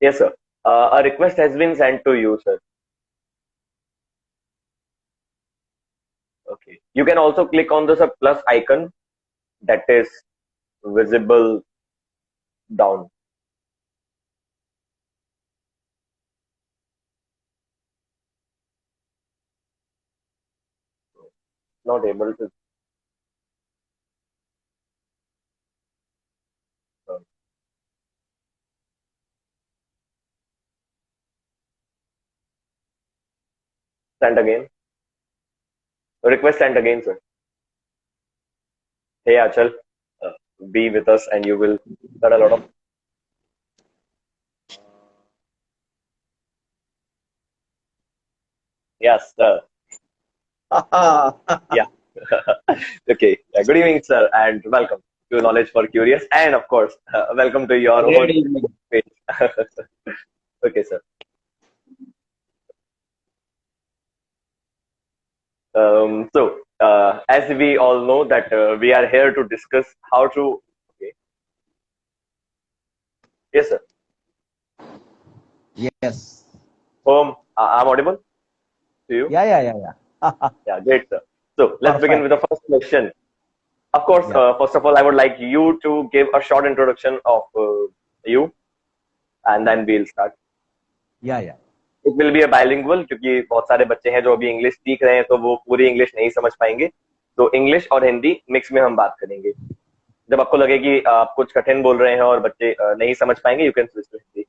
Yes, sir. A request has been sent to you, sir. Okay. You can also click on the sir, plus icon that is visible down. Not able to uh, send again. Request sent again, sir. Hey, Achal, uh, be with us and you will get a lot of. Yes, sir. Yeah. Okay. Good evening, sir, and welcome to Knowledge for Curious. And of course, welcome to your Great own evening. page. Okay, sir. As we all know that we are here to discuss how to. Okay. Yes, sir. Yes. Home. I'm audible to you. Yeah. Yeah, great, sir. So let's begin with Perfect. the first question. Of course, Yeah. first of all, I would like you to give a short introduction of you, and then we'll start. Yeah. It will be a bilingual क्योंकि बहुत सारे बच्चे हैं जो अभी English सीख रहे हैं तो वो पूरी इंग्लिश नहीं समझ पाएंगे तो इंग्लिश और हिंदी मिक्स में हम बात करेंगे जब आपको लगे कि आप कुछ कठिन बोल रहे हैं और बच्चे नहीं समझ पाएंगे you can switch to Hindi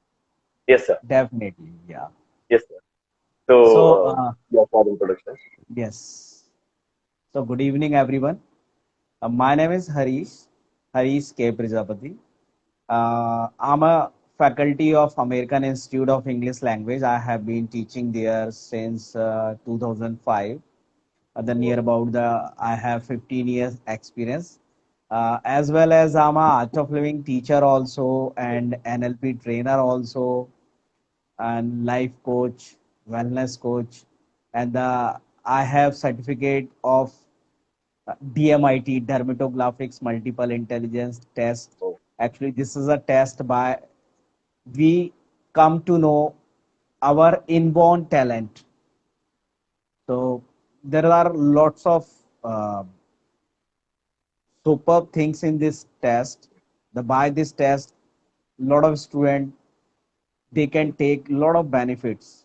yes sir Definitely. Yeah. Yes sir तो So, your for introduction yes. So, good evening, everyone. My name is Harish K. Prajapati. I'm a faculty of American Institute of English Language. I have been teaching there since 2005. The near about the I have 15 years experience. As well as I'm a art of living teacher also and NLP trainer also and life coach, wellness coach, and I have certificate of DMIT, Dermatographics Multiple Intelligence Test. Actually, this is a test by we come to know our inborn talent. So there are lots of uh, superb things in this test. The by this test, lot of student they can take lot of benefits.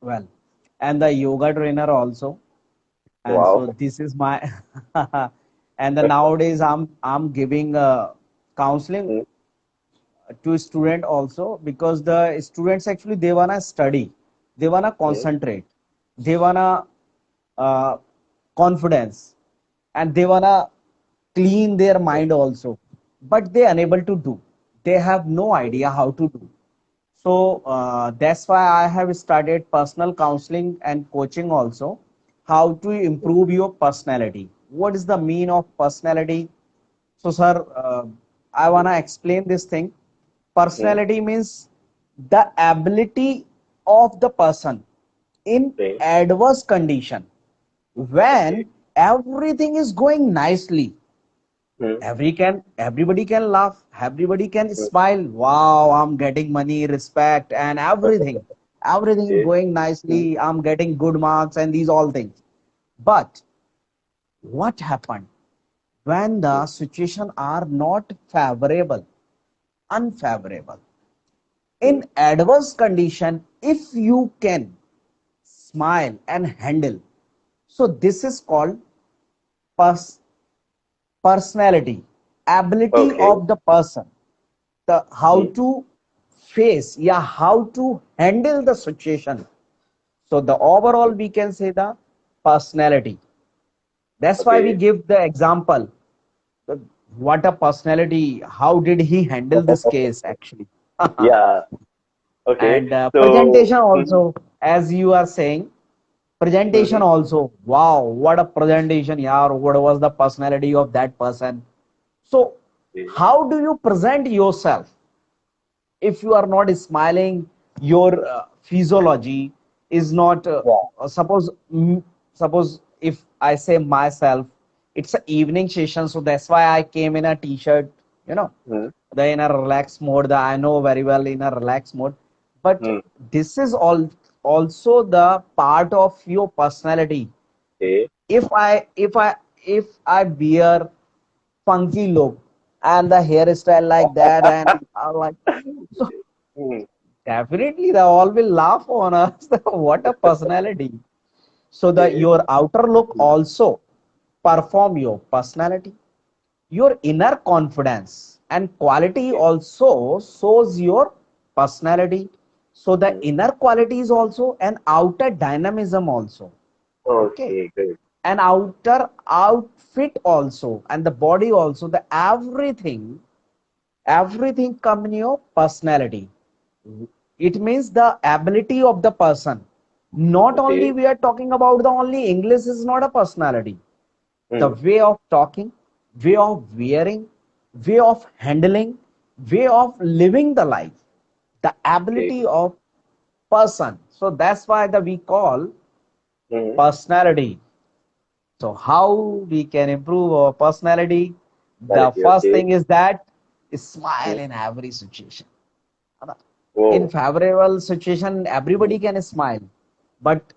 Well, and the yoga trainer also, and wow so this is my and the nowadays I'm giving counseling to student also because the students actually they wanna study, they wanna concentrate, they wanna uh, confidence, and they wanna clean their mind also, but they unable to do, they have no idea how to do. So that's why I have started personal counseling and coaching also. How to improve your personality? What is the mean of personality? So, sir, I wanna explain this thing. Personality means the ability of the person in adverse condition okay when everything is going nicely, everybody can laugh, everybody can smile, wow, I'm getting money, respect, and everything is going nicely, I'm getting good marks and these all things. But what happened when the situation are not favorable, unfavorable, in adverse condition, if you can smile and handle, so this is called pers- personality, ability okay of the person, the how to face, yeah, how to handle the situation. So the overall we can say the personality. That's why okay we give the example. the- what a personality, how did he handle this case actually. या okay And तो presentation also, as you are saying, presentation also, wow, what a presentation, yeah, what was the personality of that person. So how do you present yourself? If you are not smiling, your physiology is not suppose suppose if I say myself, it's an evening session, so that's why I came in a t-shirt, you know, Hmm. the in a relaxed mode, the I know very well in a relaxed mode. But Hmm. this is all also the part of your personality. Okay. If I wear funky look and the hairstyle like that, and like, so Hmm. definitely they all will laugh on us. What a personality. So that Okay. your outer look also perform your personality. Your inner confidence and quality Okay. also shows your personality. So the Hmm. inner quality is also an outer dynamism also. Okay. Okay, great. An outer outfit also, and the body also, the everything come in your personality. It means the ability of the person. Not only Okay. we are talking about the only English is not a personality. The Hmm. way of talking, way of wearing, way of handling, way of living the life, the Okay. ability of person. So that's why the we call Hmm. personality. So how we can improve our personality? The Personality. first Okay. thing is that smile Hmm. in every situation. In Oh. favorable situation, Hmm. everybody can smile, but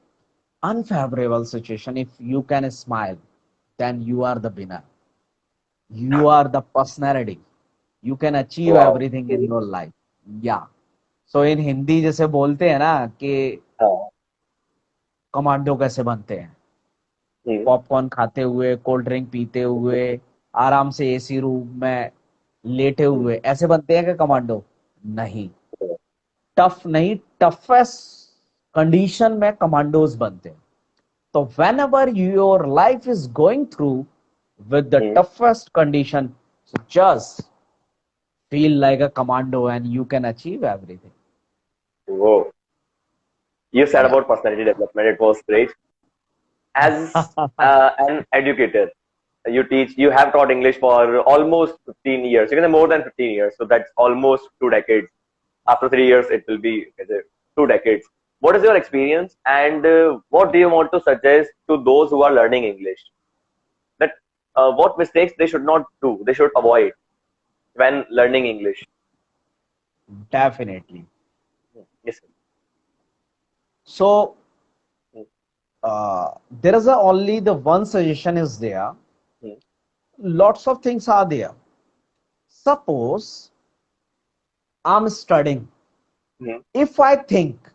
unfavorable situation, if you can smile, then you are the winner. You are the personality. You can achieve Wow. everything in your life. Yeah. So in Hindi जैसे बोलते हैं ना कि हाँ. Commando कैसे बनते हैं, Hmm. Popcorn खाते हुए, कोल्ड ड्रिंक पीते हुए, आराम से एसी रूम में लेटे Hmm. हुए, ऐसे बनते हैं कि कमांडो? नहीं, Oh. टफ नहीं, टफेस्ट कंडीशन में कमांडोज बनते हैं. तो when ever your life is going through with the Hmm. toughest condition, so just feel like a commando and you can achieve everything. Whoa. You said Yeah. about personality development. It was great. As an educator, you have taught English for almost 15 years. You can say more than 15 years. So that's almost 2 decades. After 3 years, it will be, you can say, 2 decades. What is your experience, and what do you want to suggest to those who are learning English? That what mistakes they should not do, they should avoid when learning English. Definitely. Yes, sir. So Hmm. there is only the one suggestion is there. Hmm. Lots of things are there. Suppose I'm studying. Hmm. If I think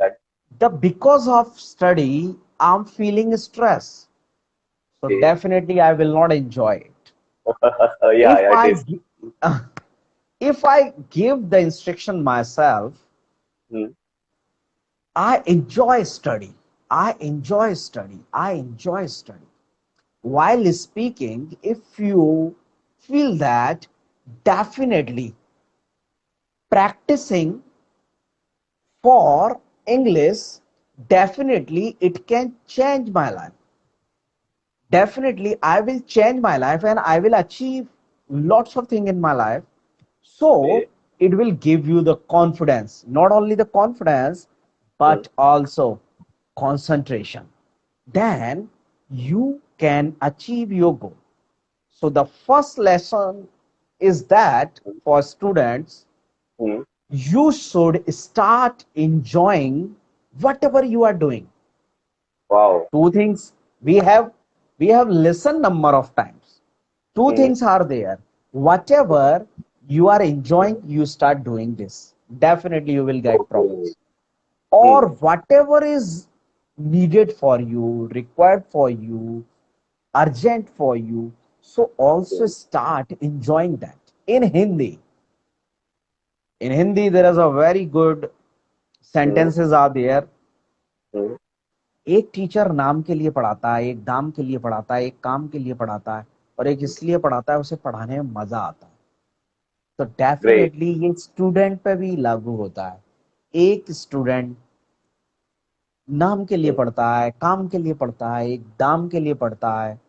That. that because of study I'm feeling stress, so Okay. definitely I will not enjoy it. Yeah, If yeah, it I is. gi- if I give the instruction myself, Hmm. I enjoy study. I enjoy study. I enjoy study. While speaking, if you feel that, definitely practicing for English, definitely it can change my life. Definitely, I will change my life and I will achieve lots of things in my life. So Okay. it will give you the confidence, not only the confidence, Hmm. but also concentration. Then you can achieve your goal. So the first lesson is that for students, Hmm. you should start enjoying whatever you are doing. Wow. Two things we have listened number of times. Two Hmm. things are there. Whatever you are enjoying, you start doing this. Definitely you will get Okay. progress. Hmm. Or whatever is needed for you, required for you, urgent for you. So also Okay. start enjoying that. In Hindi, there is a very good Hmm. sentences are there. Hmm. एक teacher नाम के लिए पढ़ाता है, एक दाम के लिए पढ़ाता है, एक काम के लिए पढ़ाता है, और एक इसलिए पढ़ाता है उसे पढ़ाने में मजा आता है. तो Great. डेफिनेटली ये स्टूडेंट पे भी लागू होता है. एक स्टूडेंट नाम के लिए Hmm. पढ़ता है, काम के लिए पढ़ता है, एक दाम के लिए पढ़ता है,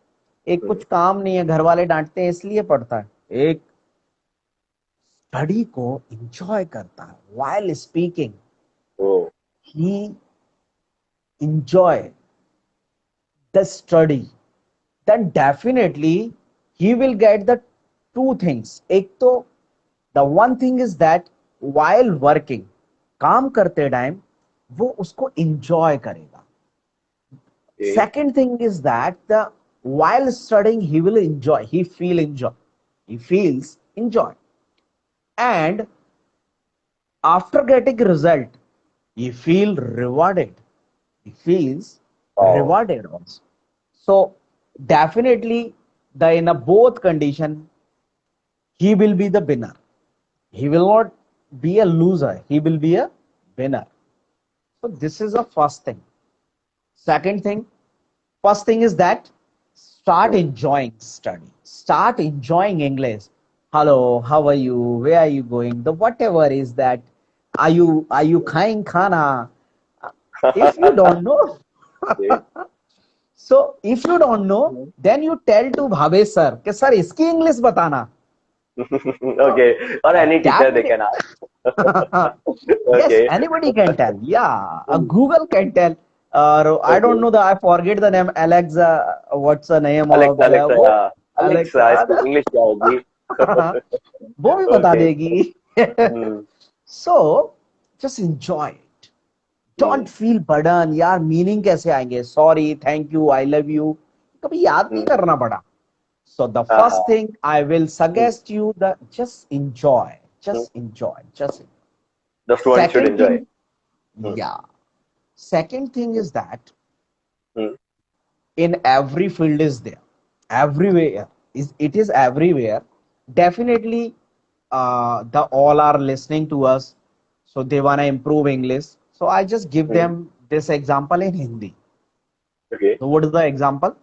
एक Hmm. कुछ काम नहीं है, घर वाले डांटते हैं इसलिए पढ़ता है, एक स्टडी को एंजॉय करता है. While speaking Oh. He enjoy the study, then definitely he will get the two things, एक तो the one thing is that while working, काम करते टाइम वो उसको इंजॉय करेगा. Okay. Second thing is that the while studying he will enjoy, he feels enjoy, and after getting result he feel rewarded, he feels Wow. rewarded also. So definitely the in a both condition he will be the winner, he will not be a loser, he will be a winner. So this is the first thing. Second thing, first thing is that start Hmm. enjoying study, start enjoying English. Hello, how are you, where are you going, the whatever is that, are you khaing khana. If you don't know, Okay. so if you don't know, then you tell to bhabe sir कि sir इसकी English बताना. So Okay. Or any teacher they definitely. can ask. Yes, Okay. anybody can tell. Yeah, Hmm. Google can tell. I don't Okay. know I forget the name. Alexa, what's the name of Alexa, Alexa, वो yeah. Alexa, Alexa. इसकी English क्या होगी? वो भी बता Okay. देगी. Hmm. So just enjoy it. Hmm. Don't feel burden. यार meaning कैसे आएंगे? Sorry, thank you, I love you. कभी याद नहीं Hmm. करना पड़ा. So the first Uh-huh. thing I will Hmm. suggest you that just enjoy, Hmm. just enjoy, just enjoy. The student should Second enjoy. thing, Hmm. yeah. Second thing Hmm. is that Hmm. in every field is there, everywhere is it is everywhere. Definitely, the all are listening to us, so they wanna improve English. So I just give Hmm. them this example in Hindi. Okay. So what is the example?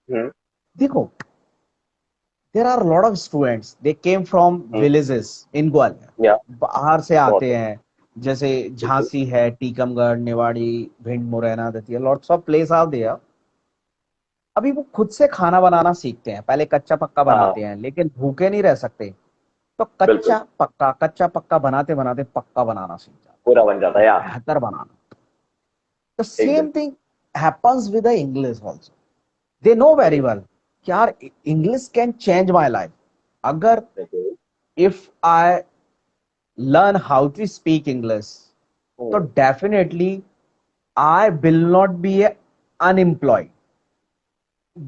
Hmm. देखो, there are a lot of students. They came from Hmm. villages in Gwalior. Yeah. बाहर से बहुत आते है. हैं, जैसे Okay. Jhansi है, Tikamgarh, Niwari, Bhind, Morena, Datia, lots of places are there. अभी वो खुद से खाना बनाना सीखते हैं, पहले कच्चा पक्का हाँ. बनाते हैं, लेकिन भूखे नहीं रह सकते, तो बिल्कुल. कच्चा पक्का बनाते बनाते पक्का बनाना सीख जाते पूरा बन जाता हैं, है, और या. बेहतर बनाना. द एकदम. Same thing happens with the English also. They know very Okay. Well कि यार English can change my life. अगर Okay. If I learn how to speak English, तो Hmm. Definitely I will not be unemployed.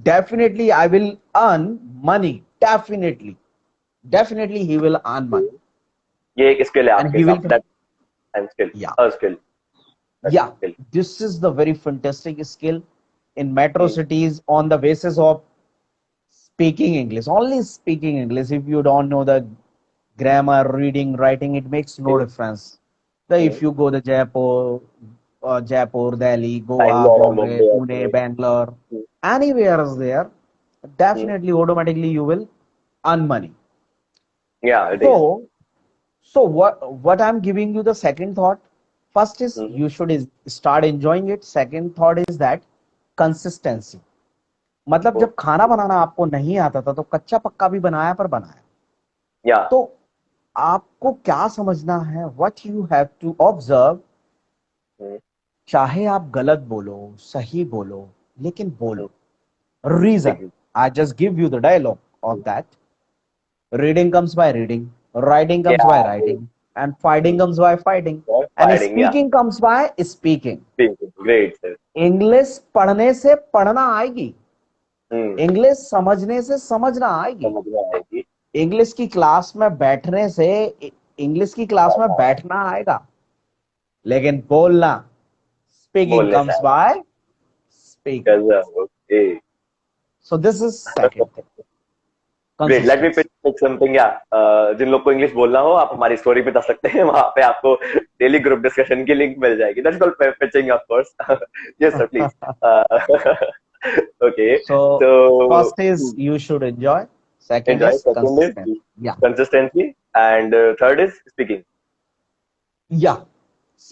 Definitely I will earn money. Definitely he will earn money. ये एक skill है And आपके he will, हिसाब से. That and skill. yeah, A skill. That's a yeah, skill. this is the very fantastic skill in metro Hmm. cities on the basis of speaking English, only speaking English. If you don't know the grammar, reading, writing, it makes no Okay. difference. So Hmm. if you go to Jaipur, Delhi, Goa, Bangalore or Bombay, Mumbai or Pune, Pune. Bangalore, Hmm. anywhere is there, Hmm. definitely automatically you will earn money. Yeah, it is. So, so what I'm giving you the second thought. First is Hmm. you should start enjoying it. Second thought is that consistency. मतलब जब खाना Okay. बनाना आपको नहीं आता था तो कच्चा पक्का भी बनाया पर बनाया. Yeah. तो आपको क्या समझना है, what you have to observe. Hmm. चाहे आप गलत बोलो, सही बोलो, लेकिन Hmm. बोलो. Reason, Exactly. I just give you the dialogue of Hmm. That. Reading comes by reading, writing comes by Yeah. Great. writing, and fighting comes by fighting, Or and fighting. Yeah. speaking comes by speaking. Great, sir. English पढ़ने से पढ़ना आएगी, Hmm. English समझने से समझना आएगी, समझ में आएगी. इंग्लिश की क्लास में बैठने से इंग्लिश की क्लास में बैठना आएगा, लेकिन बोलना, स्पीकिंग बोलने से कम्स आएगा. By speaking. गजब. Okay. So this is second thing, great. Let me consistency. Pitch something. या, जिन लोग को इंग्लिश बोलना हो, आप हमारी स्टोरी पे जा सकते हैं. वहां पे आपको डेली ग्रुप डिस्कशन की लिंक मिल जाएगी. That's called pitching, of course. Yes sir, please. Okay. So So first is you should enjoy. Second enjoy. is Second consistent. is Yeah, consistency, and third is speaking. yeah. Yeah.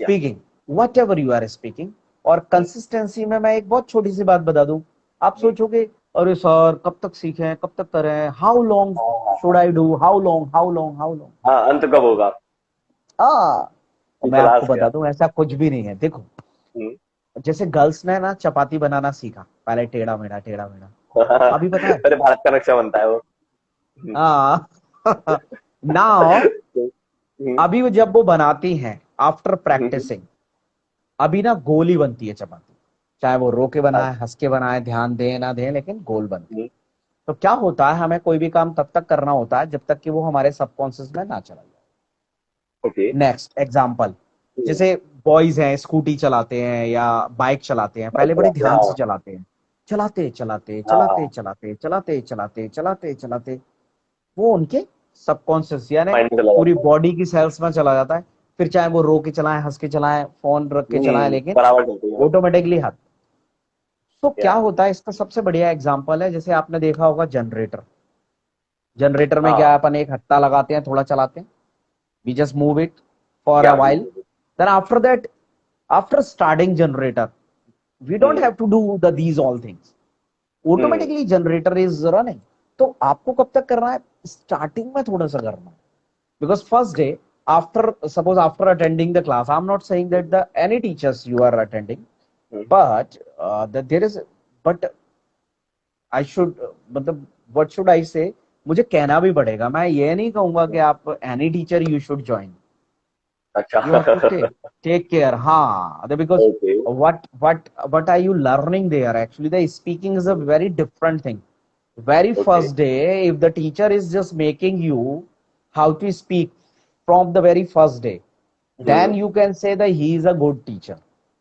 Speaking, whatever you are speaking. और consistency में मैं एक बहुत छोटी सी बात बता दूं. आप सोचोगे अरे सर कब तक सीखें, कब तक करें, how long should I do, how long. हाँ, अंत कब होगा? हाँ, मैं People आपको ask. बता Yeah. दूं ऐसा कुछ भी नहीं है. देखो, हम्म. जैसे गर्ल्स ने ना चपाती बनाना सीखा, पहले टेढ़ा मेढ़ा. अभी पता है, अरे भारत का नक्शा बनता है वो. नाउ हम्म, अभी जब वो बनाती हैं आफ्टर हम्म, प्रैक्टिसिंग, अभी ना गोल ही बनती है चपाती, चाहे वो रो के बनाए, अच्छा, हंस के बनाए, ध्यान दे ना दे, लेकिन गोल बनती है। हम्म, तो क्या होता है, हमें कोई भी काम तब तक करना होता है जब तक कि वो हमारे सबकॉन्शियस में ना चला जाए। ओके, नेक्स्ट एग्जाम्पल, जैसे बॉयज हैं स्कूटी चलाते हैं या बाइक चलाते हैं, पहले बड़े ध्यान से हाँ, चलाते हैं, चलाते चलाते हाँ, चलाते हाँ, चलाते चलाते चलाते चलाते चलाते वो उनके सबकॉन्शियस यानी माइंड में चला पूरी जाता है। बॉडी की सेल्स में चला जाता है। फिर चाहे वो रो के चलाएं, हंस के चलाएं, फोन रख के चलाएं, लेकिन बराबर चलती है। ऑटोमेटिकली हाथ। तो क्या या, होता है, इसका सबसे बढ़िया एग्जांपल है, जैसे आपने देखा होगा जनरेटर। जनरेटर में क्या है, हाँ, अपन एक हत्ता लगाते हैं, थोड़ा चलाते हैं, we just move it for a या, while, then after that, after starting generator, we don't hmm, have to do these all things, hmm, automatically generator is running। तो आपको कब तक करना है, स्टार्टिंग में थोड़ा सा करना है, because first day, after suppose after attending the class, I'm not saying that the any teachers you are attending, hmm, but that there is, but I should, मतलब what should I say, मुझे कहना भी पड़ेगा, मैं ये नहीं कहूंगा कि आप any teacher you should join, अच्छा, you have to take care, हाँ, because okay, what are you learning there, actually the speaking is a very different thing। Very okay, first day, if the teacher is just making you how to speak from the very first day, then you can say that he is a good teacher,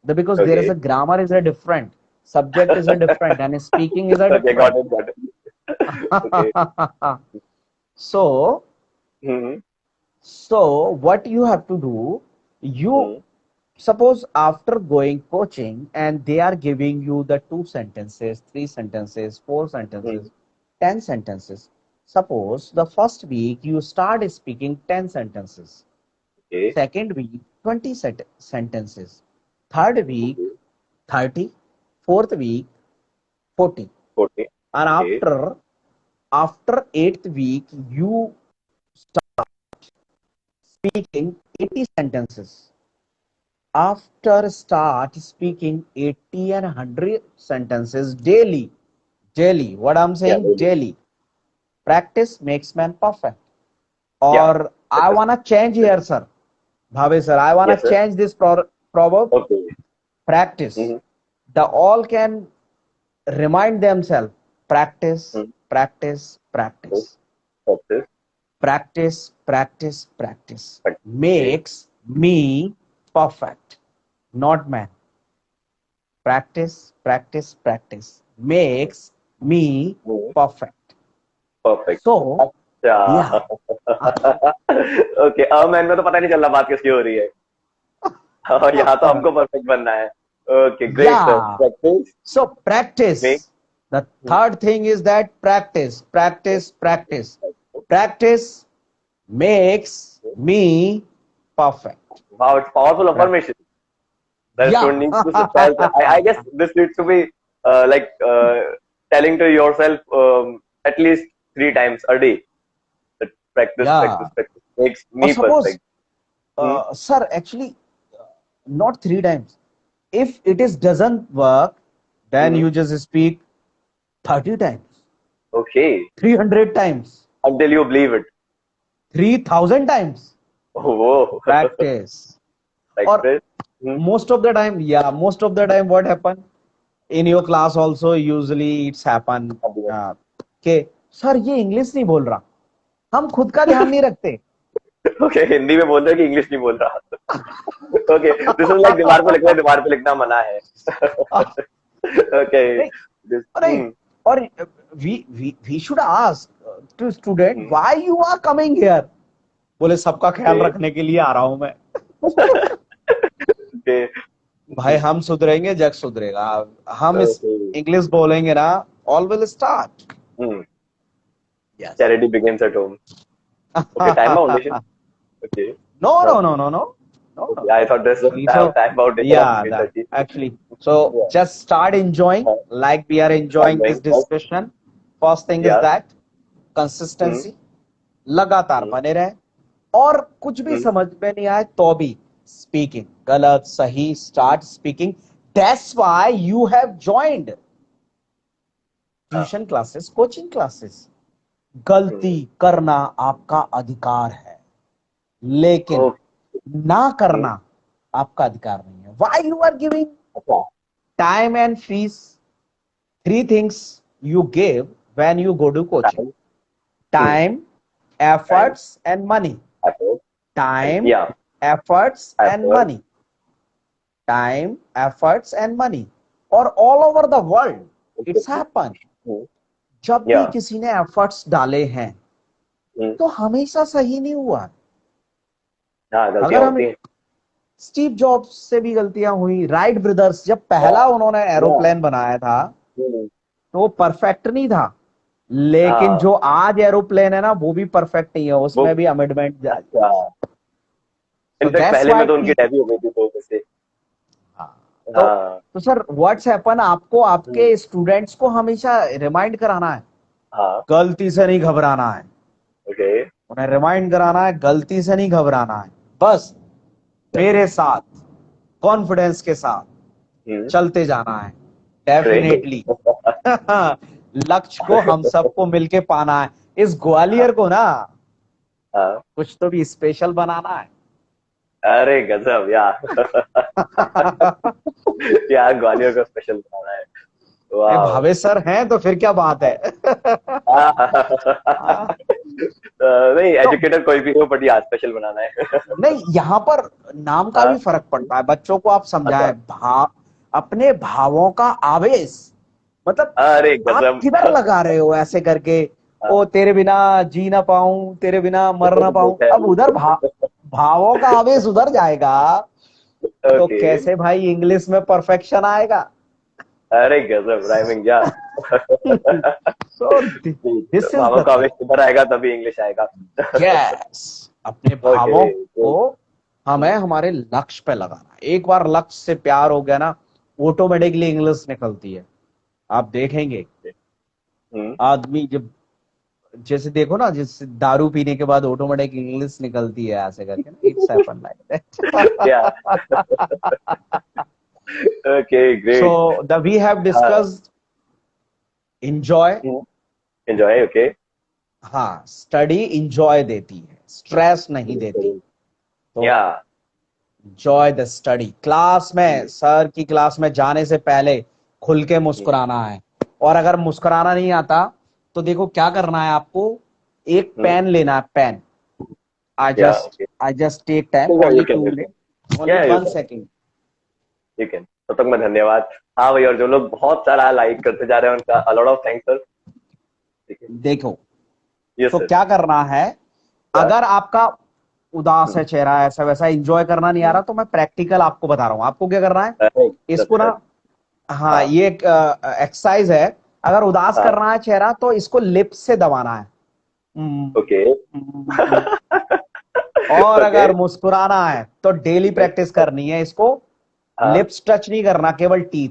because there okay, is a grammar is a different, subject is a different, and speaking is a okay, different। Got it, okay, so hmm, so what you have to do, you hmm, suppose after going coaching and they are giving you the 2 sentences, 3 sentences, 4 sentences, 10 sentences, suppose the first week you start speaking 10 sentences, okay, second week 20 sentences, third week okay, 30, fourth week 40, okay, and okay, after 8th week you speaking 80 sentences, after start speaking 80 and 100 sentences daily, what I'm या, saying, daily practice makes man perfect। या, Or I want to change here, sir, Bhave sir, I want yes to sir, change this proverb, okay, practice, the all can remind themselves, practice, practice, practice, success, practice okay, makes me perfect, not man। Practice makes me perfect। Perfect, So, अच्छा, yeah, okay, अब man में तो पता नहीं चल रहा बात किसकी हो रही है, और यहाँ तो हमको परफेक्ट बनना है। Okay, great sir, yeah. Practice So, make, practice. The third thing is that practice makes me perfect। wow, it's powerful Prac- affirmation that Yeah. student needs to tell. I guess this needs to be like telling to yourself at least 3 times a day. That practice, Yeah. practice, practice makes Or me suppose, perfect. Hmm? sir, actually, not 3 times. If it is doesn't work, then Hmm. you just speak 30 times, Okay, 300 times, until you believe it. 3000 times. Oh, whoa. Practice. Or Practice. Hmm. most of the time, yeah, most of the time what happen in your class also, usually it's happen, uh, कि sir ये English नहीं बोल रहा, हम खुद का ध्यान नहीं रखते। ओके, हिंदी में बोल रहे हो कि इंग्लिश नहीं बोल रहा। ओके, दिस इज लाइक दीवार पे लिख रहे हैं, दीवार पे लिखना मना है। ओके, नहीं, दिस, नहीं, और we should ask to student why you are coming here, बोले सबका ओके, ख्याल रखने के लिए आ रहा हूं मैं। ओके, भाई हम सुधरेंगे, जग सुधरेगा। हम इस ओके, इंग्लिश बोलेंगे ना, all will start. Yes. Charity begins at home. Okay, time foundation. Okay, no no no no no no no. Okay, I thought this So time foundation of yeah, that 3:30। actually, so या, just start enjoying like we are enjoying this discussion। First thing is या, that consistency, लगातार बने रहे, और कुछ भी समझ में नहीं आए तो भी स्पीकिंग गलत सही, start speaking. That's why you have joined tuition classes, coaching classes. गलती करना आपका अधिकार है, लेकिन ओके। ना करना आपका अधिकार नहीं है। Why you are giving अच्छा। time and fees? Three things you give when you go to coaching: time. time, time, efforts, and money. Effort, Time, या efforts, and effort. money. Time, efforts, and money. और all over the world, it's happen. जब या। भी किसी ने efforts डाले हैं तो हमेशा सही नहीं हुआ। हाँ, गलतियां अगर हम होती हैं। स्टीव जॉब्स से भी गलतियां हुई, राइट ब्रदर्स जब पहला उन्होंने या। एरोप्लेन बनाया था हम्म, तो वो परफेक्ट नहीं था, लेकिन हाँ, जो आज एरोप्लेन है ना वो भी परफेक्ट नहीं है, वो। उसमें भी अमेंडमेंट जा। अच्छा। सो इनफैक्ट दैट्स पहले में व्हाई। तो उनकी डेथ भी हो गई थी तो उससे। तो हाँ। तो सर व्हाट्स हैपन, आपको हम्म, आपके स्टूडेंट्स को हमेशा रिमाइंड कराना है, हाँ। गलती से नहीं घबराना है। ओके। उन्हें रिमाइंड कराना है, गलती से नहीं घबराना है, बस मेरे साथ कॉन्फिडेंस के साथ चलते जाना है। ग्रेट। डेफिनेटली लक्ष्य को हम सबको मिलके पाना है। इस ग्वालियर को ना हाँ। कुछ तो भी स्पेशल बनाना है। अरे गजब यार। यार ग्वालियर को स्पेशल बनाना है। अरे वाह। भावेश सर हैं तो फिर क्या बात है। नहीं, तो एजुकेटर कोई भी हो, बट यार स्पेशल बनाना है। नहीं, यहाँ पर नाम का भी हाँ। फर्क पड़ता है। बच्चों को आप अच्छा। समझाएं अपने भावों का आवेश, मतलब अरे आप गजब। किधर लगा रहे हो ऐसे करके, ओ तेरे बिना जी ना पाऊं, तेरे बिना मर ना पाऊं, अब उधर भावों का आवेश उधर जाएगा तो ओके। कैसे भाई इंग्लिश में परफेक्शन आएगा। अरे गजब राइमिंग यार। सो दिस इज भावों द का थिंग। आवेश इधर आएगा तभी इंग्लिश आएगा। यस, अपने ओके। भावों को हमें हमारे लक्ष्य पे लगाना है। एक बार लक्ष्य से प्यार हो गया ना, ऑटोमेटिकली इंग्लिश निकलती है। आप देखेंगे हम्म। आदमी जब, जैसे देखो ना, जैसे दारू पीने के बाद ऑटोमेटिक इंग्लिश निकलती है ऐसे करके ना, इट्स हैपन लाइक क्या। That. Okay so great. The we have हाँ। Discussed enjoy. एंजॉय। ओके। हाँ, स्टडी इंजॉय देती है, स्ट्रेस नहीं देती। तो yeah. Enjoy the study. Class में, सर की क्लास में जाने से पहले खुल के मुस्कुराना है। और अगर मुस्कुराना नहीं आता तो देखो क्या करना है आपको, एक पेन लेना है, पेन। या। Okay. I just take time you only can, 2 minute, only या यू 1 सेकेंड। कैन। तब तक मैं धन्यवाद। हाँ भाई, और जो लोग बहुत सारा लाइक करते जा रहे हैं उनका अलॉट ऑफ थैंक्स सर। ठीक है। देखो, यस तो सर। क्या करना है, क्या। अगर आपका उदास है चेहरा, ऐसा वैसा एंजॉय करना नहीं आ रहा, तो मैं प्रैक्टिकल आपको बता रहा हूं आपको क्या करना है। अरे इसको सर। ना, हाँ, हाँ। ये एक एक्सरसाइज है। अगर उदास हाँ। करना है चेहरा तो इसको लिप्स से दबाना है। ओके। और ओके। अगर मुस्कुराना है तो डेली प्रैक्टिस करनी है इसको। हाँ। लिप्स टच नहीं करना, केवल टीथ।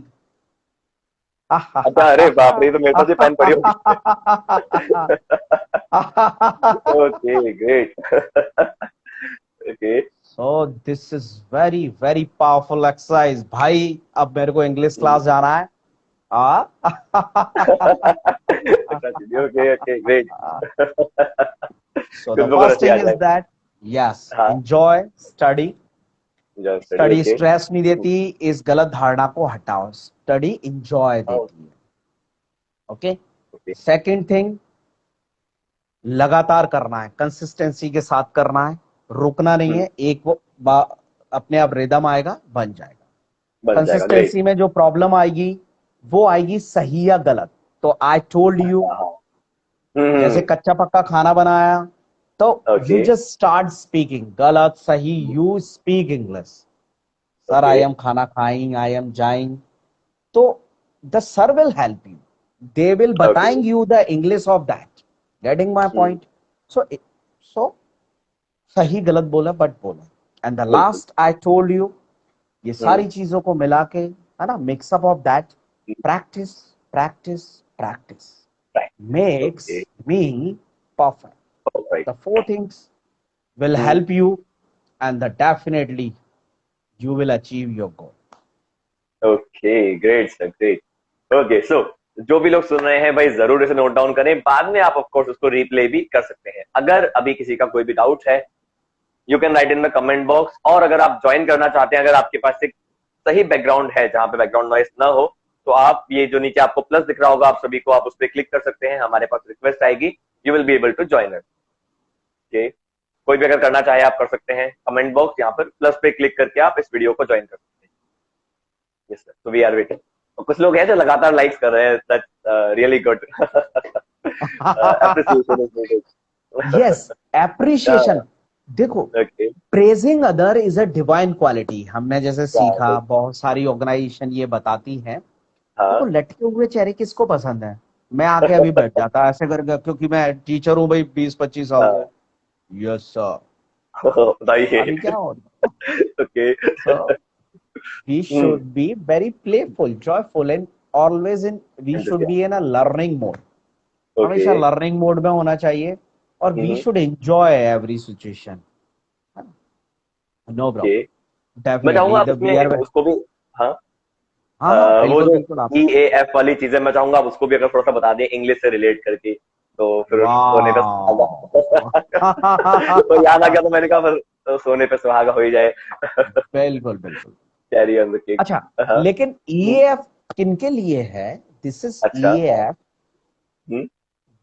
अच्छा, अरे बाप रे, ये तो मेरे से पेन पड़ी होगी। Okay great. Okay. So this is very very powerful exercise भाई। अब मेरे को इंग्लिश क्लास जाना है। आ okay okay great. So the खुद को फर्स्ट हंसी आ थिंग इज जाए। दैट, यस, हाँ। Enjoy study. Just study. Study okay. Stress नहीं देती, इस गलत धारणा को हटाओ। स्टडी इंजॉय देती है। ओके। ओके। सेकंड थिंग, लगातार करना है, कंसिस्टेंसी के साथ करना है, रुकना नहीं है। एक वो अपने आप रिदम आएगा, बन जाएगा। बन जाएगा। ग्रेट। कंसिस्टेंसी में जो प्रॉब्लम आएगी वो आएगी सही या गलत। तो आई टोल्ड यू, हाँ हाँ। जैसे कच्चा पक्का खाना बनाया तो you okay. Just start speaking, गलत सही you speak English. Sir okay. I am खाना खाइंग, आई एम जाइंग, तो the sir will help you, they will okay. बताएंगे you the English of that. Getting my point. So so सही गलत बोला बट बोला। एंड द बिल्कुल। लास्ट आई टोल्ड यू, ये सारी चीजों को मिला के, है ना, mix up of that, practice practice practice makes okay. me perfect. Right. The four things will help you, and that definitely you will achieve your goal. Okay great sir, great. Okay सो जो भी लोग सुन रहे हैं भाई जरूर इसे नोट डाउन करें, बाद में आप ऑफ कोर्स उसको रिप्ले भी कर सकते हैं। अगर अभी किसी का कोई भी डाउट है, you can write in the comment box. और अगर आप ज्वाइन करना चाहते हैं, अगर आपके पास एक सही बैकग्राउंड है जहां पे बैकग्राउंड नॉइस ना हो, तो आप ये जो नीचे आपको प्लस दिख रहा होगा, आप सभी को, आप उस पर क्लिक कर सकते हैं, हमारे पास रिक्वेस्ट आएगी, you will be able to join us. Okay, कोई भी अगर करना चाहे आप कर सकते हैं, कमेंट बॉक्स यहाँ पर प्लस पे क्लिक करके आप इस वीडियो को ज्वाइन कर सकते हैं। यस सर, तो वी आर वेटिंग। और कुछ लोग हैं जो लगातार लाइक्स कर रहे हैं, that's really good. Appreciation is needed. Yes, appreciation. देखो, okay, praising other is a divine quality. हमने जैसे सीखा, हाँ बहुत सारी ऑर्गेनाइजेशन ये बताती हैं। देखो, हाँ। लटके हुए चेहरे किसको पसंद है? मैं आके अभी बैठ जाता ऐसे करके, क्योंकि मैं टीचर हूँ भाई 20-25 साल से। Yes sir. बताइए। अभी क्या हो रहा है? Okay. So we should be very playful, joyful, and always in we should be in a learning mode. Okay. हमेशा लर्निंग मोड में होना चाहिए, और we should enjoy every situation. No okay, problem, मैं चाहूंगा डेफिनेटली आप द वी इसमें are. उसको भी, हाँ, हाँ हाँ, वो बिल्कुल जो बिल्कुल आप। EAF वाली चीजें मैं चाहूंगा आप उसको भी अगर थोड़ा सा बता दें इंग्लिश से रिलेट करके, तो फिर सोने पे वाह। सुहागा। वो याद आ गया तो मैंने कहा फिर तो सोने पे सुहागा हो ही जाए। बिल्कुल बिल्कुल। Carry on the cake. अच्छा, हाँ। लेकिन ईएएफ किनके लिए है? दिस इज अच्छा। EAF hmm.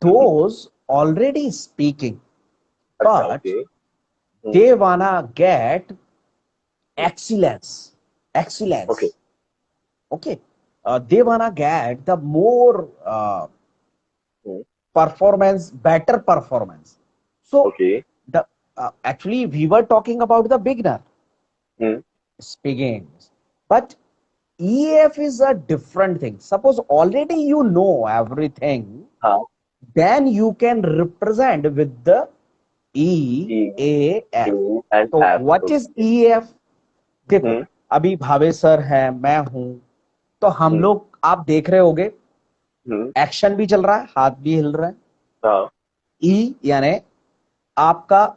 those already speaking, अच्छा। but okay. they wanna get excellence. Okay. Excellence. Okay. They wanna get the more performance, better performance. So okay. the actually we were talking about the beginner speaking, but EAF is a different thing. Suppose already you know everything, हाँ। then you can represent with the E EAF. and तो F। What is EAF? देखो, अभी Bhavesh sir है, मैं हूं, तो हम लोग, आप देख रहे होगे, एक्शन भी चल रहा है, हाथ भी हिल रहा है। हाँ। ई यानी आपका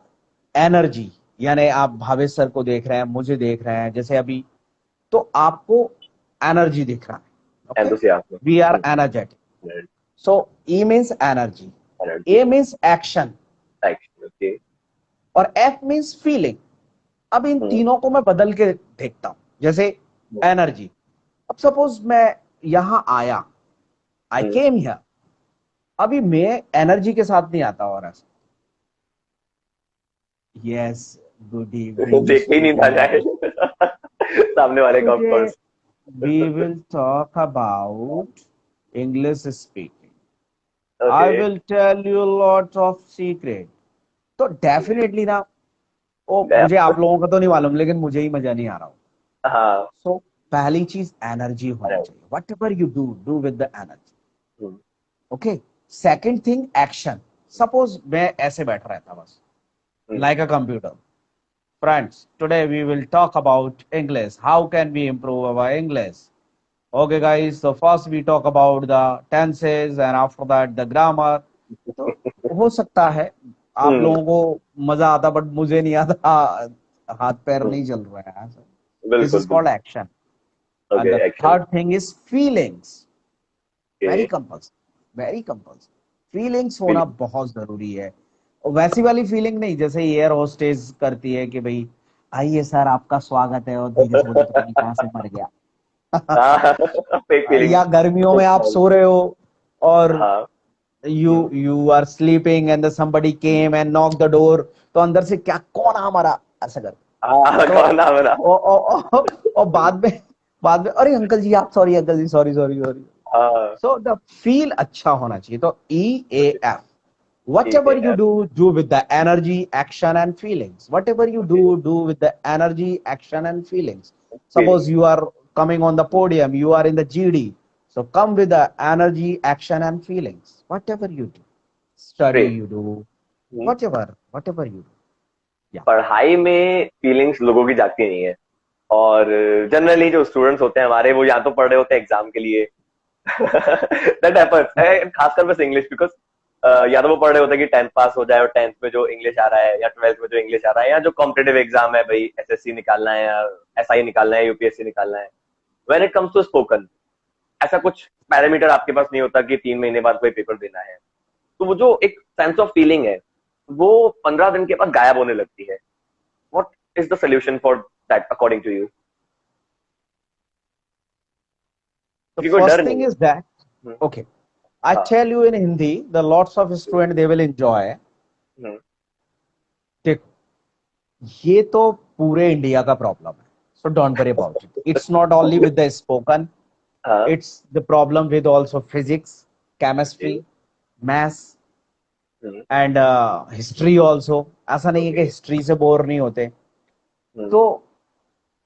एनर्जी, यानी आप भावेश सर को देख रहे हैं, मुझे देख रहे हैं, जैसे अभी, तो आपको एनर्जी दिख रहा है। Okay, enthusiasm. We are energetic. So E means energy, A means action, action. Okay. और एफ मीन्स फीलिंग। अब इन तीनों को मैं बदल के देखता हूं। जैसे एनर्जी, अब सपोज मैं यहां आया, आई केम हियर, अभी मैं एनर्जी के साथ नहीं आता, और ऐसा, यस, गुड इवनिंग देख ही नहीं था जाए स्टूडेंट, सामने वाले का of today course. We will talk about English speaking, I okay. Will tell you lot of secret. तो डेफिनेटली ना, ओ मुझे आप लोगों का तो नहीं मालूम, लेकिन मुझे ही मजा नहीं आ रहा। हाँ। सो पहली चीज एनर्जी होनी चाहिए, what ever you do, do with the energy. Okay, second thing action. Suppose मैं ऐसे बैठ रहा था बस, like a computer. Friends, today we will talk about English. How can we improve our English? Okay, guys. So first we talk about the tenses, and after that the grammar. तो हो सकता है आप लोगों को मजा आता, बट मुझे नहीं आता, हाथ पैर नहीं चल रहा है। दिस बिल्कुल इज कॉल्ड बिल्कुल। Action. And okay, the action. Third thing is feelings. Okay. Very compulsory, very compulsory. Feelings होना बहुत जरूरी है। वैसी वाली फीलिंग नहीं जैसे एयर होस्टेस करती है कि भाई आइए सर आपका स्वागत है, और धीरे से बोलते पता नहीं कहां से मर गया। Fake feeling. या गर्मियों में आप सो रहे हो, और हाँ। You are sleeping and somebody came and knocked the door, तो अंदर से क्या, कौन आ हमारा, ऐसा कर। हाँ, तो कौन नाम है ना। और बाद में अरे अंकल जी, आप सॉरी अंकल जी, सॉरी सॉरी सॉरी। हाँ। सो द फील अच्छा होना चाहिए। तो EAF, whatever you EAF। do with the energy, action and feelings. Whatever you do with the energy, action and feelings. Suppose you are coming on the podium, you are in the GD, so come with the energy, action and feelings. Whatever you do, study Great। you do, whatever you do, yeah. पढ़ाई में feelings लोगों की जाती नहीं है, और generally जो students होते हैं हमारे, वो या तो पढ़ रहे होते हैं एग्जाम के लिए। दैट हैपेंस, खासकर बस इंग्लिश, बिकॉज या तो वो पढ़ रहे होते हैं कि 10th पास हो जाए, और 10th में जो इंग्लिश आ रहा है, या 12th में जो इंग्लिश आ रहा है, या जो कॉम्पिटेटिव एग्जाम है भाई, SSC निकालना है या SI निकालना है, UPSC निकालना है। When it comes to spoken, ऐसा कुछ पैरामीटर आपके पास नहीं होता कि 3 महीने बाद कोई पेपर देना है, तो वो जो एक सेंस ऑफ फीलिंग है वो 15 दिन के बाद गायब होने लगती है. What is the solution for that according to you? The क्योंकि कोई first डर thing नहीं है. is that, hmm, okay, I हाँ. tell you in Hindi, the lots of students they will enjoy. हम्म, देखो, ये तो पूरे इंडिया का प्रॉब्लम है. So don't worry about it. It's not only with the spoken, हाँ. it's the problem with also physics, chemistry, ji. maths hmm, and history also. ऐसा नहीं है कि ओके. हिस्ट्री से बोर नहीं होते. हम्म, तो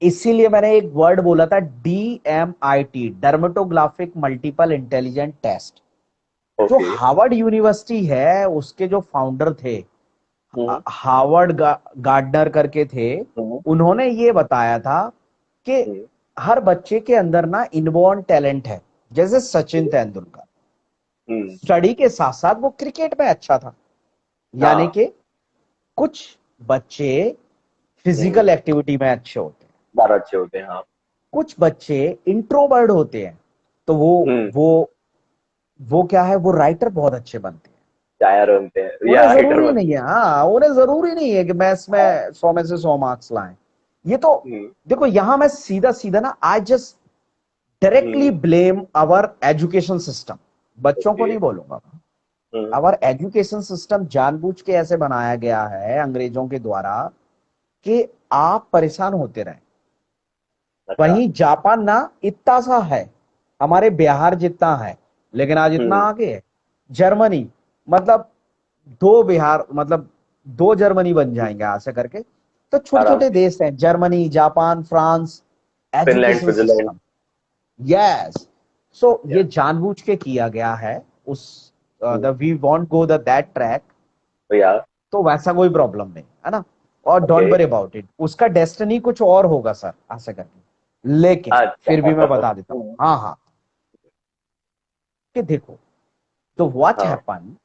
इसीलिए मैंने एक वर्ड बोला था DMIT, डर्मेटोग्राफिक मल्टीपल इंटेलिजेंट टेस्ट. जो ओके. हार्वर्ड यूनिवर्सिटी है उसके जो फाउंडर थे, हम्म, हार्वर्ड गार्डनर करके थे, हम्म, उन्होंने ये बताया था कि हम्म, हर बच्चे के अंदर ना इनबॉर्न टैलेंट है. जैसे सचिन तेंदुलकर हम्म, स्टडी के साथ साथ वो क्रिकेट में अच्छा था. यानी हाँ. कि कुछ बच्चे हम्म, फिजिकल एक्टिविटी में अच्छे होते हैं, ज्यादा अच्छे होते हैं, हाँ. कुछ बच्चे इंट्रोवर्ट होते हैं, तो हम्म, वो क्या है, वो राइटर बहुत अच्छे बनते हैं. शायर बनते हैं उन्हें या राइटर जरूरी नहीं बनते है, हाँ, उन्हें जरूरी नहीं है कि मैथ्स हैं, हाँ. में 100 में से 100 मार्क्स लाएं. ये तो हम्म, देखो, यहां मैं सीधा सीधा ना, I just directly hmm, blame our education system. बच्चों को ओके. नहीं बोलूंगा. हम्म, आवर एजुकेशन सिस्टम जानबूझ के ऐसे बनाया गया है अंग्रेजों के द्वारा कि आप परेशान होते रहें. अच्छा. वहीं जापान ना इतना सा है, हमारे बिहार जितना है, लेकिन आज इतना हम्म, आगे है. जर्मनी, मतलब दो बिहार, मतलब दो जर्मनी बन जाएंगे ऐसे करके. तो छोटे आराम छोटे से. देश हैं, Germany, Japan, France. Finland, education Switzerland. System, yes. So yeah. ये जानबूझ के किया गया है. उस hmm, the we want go the that track. तो या. तो वैसा कोई प्रॉब्लम नहीं है ना. और okay. Don't worry about it, उसका डेस्टिनी कुछ और होगा सर ऐसे करके. लेकिन अच्छा. फिर भी मैं बता देता हूँ, हाँ हाँ, कि देखो, तो व्हाट हाँ. Happen,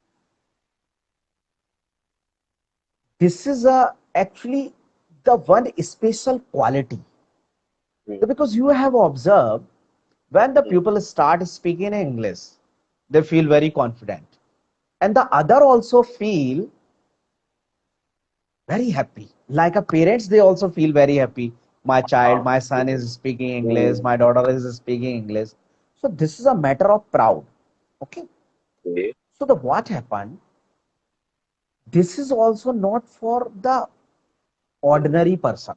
this is a actually the one special quality. Hmm, So because you have observed, when the hmm, people start speaking English, they feel very confident, and the other also feel very happy. Like a parents, they also feel very happy. My child, हाँ. my son is speaking English, hmm, my daughter is speaking English. So this is a matter of proud. Okay. Okay. So the what happened, this is also not for the ordinary person.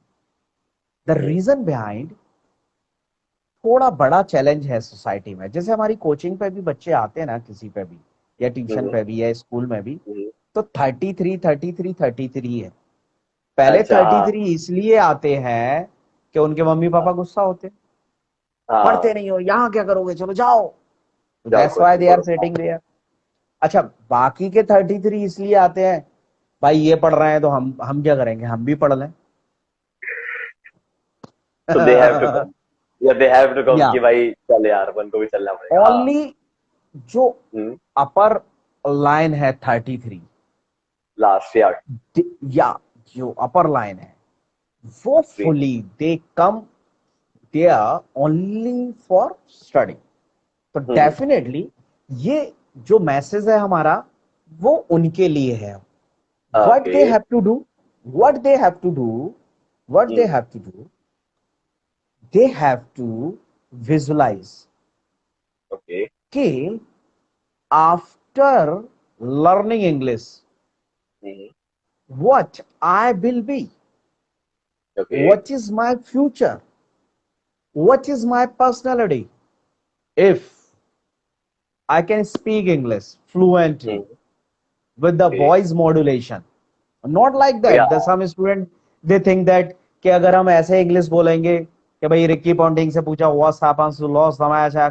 The hmm, reason behind, थोड़ा बड़ा challenge है society में. जैसे हमारी coaching पे भी बच्चे आते हैं ना, किसी पे भी, या ट्यूशन हम्म, पे भी, या स्कूल में भी, हम्म, तो 33 है. पहले अच्छा. हाँ. 33 इसलिए आते हैं कि उनके मम्मी हाँ. पापा गुस्सा होते हैं, पढ़ते हाँ, नहीं हो, यहाँ क्या करोगे, चलो जाओ. जाओ that's why coaching they are करो, हाँ. Sitting there. अच्छा, बाकी के 33 इसलिए आते हैं, भाई ये पढ़ रहे हैं तो हम क्या करेंगे, हम भी पढ़ लें. तो दे हैव टू कम, या दे हैव टू कम या कि भाई चल यार अपन को भी चलना पड़ेगा, हाँ. ओनली जो हम्म, अपर लाइन है 33, लास्ट ईयर. या जो अपर लाइन है, वो जी. Fully they come there only for study. तो हम्म, डेफिनेटली ये जो मैसेज है हमारा, वो उनके लिए है. What okay. They have to do, what they have to do, what they hmm, have to do, they have to visualise okay. कि after learning English, hmm, what I will be, okay. what is my future, what is my personality if I can speak English fluently hmm, with the okay. voice modulation. Not like तो या. that. The some student they think that कि अगर हम ऐसे English बोलेंगे कि भाई Ricky Ponting से पूछा what happens to lost समाया,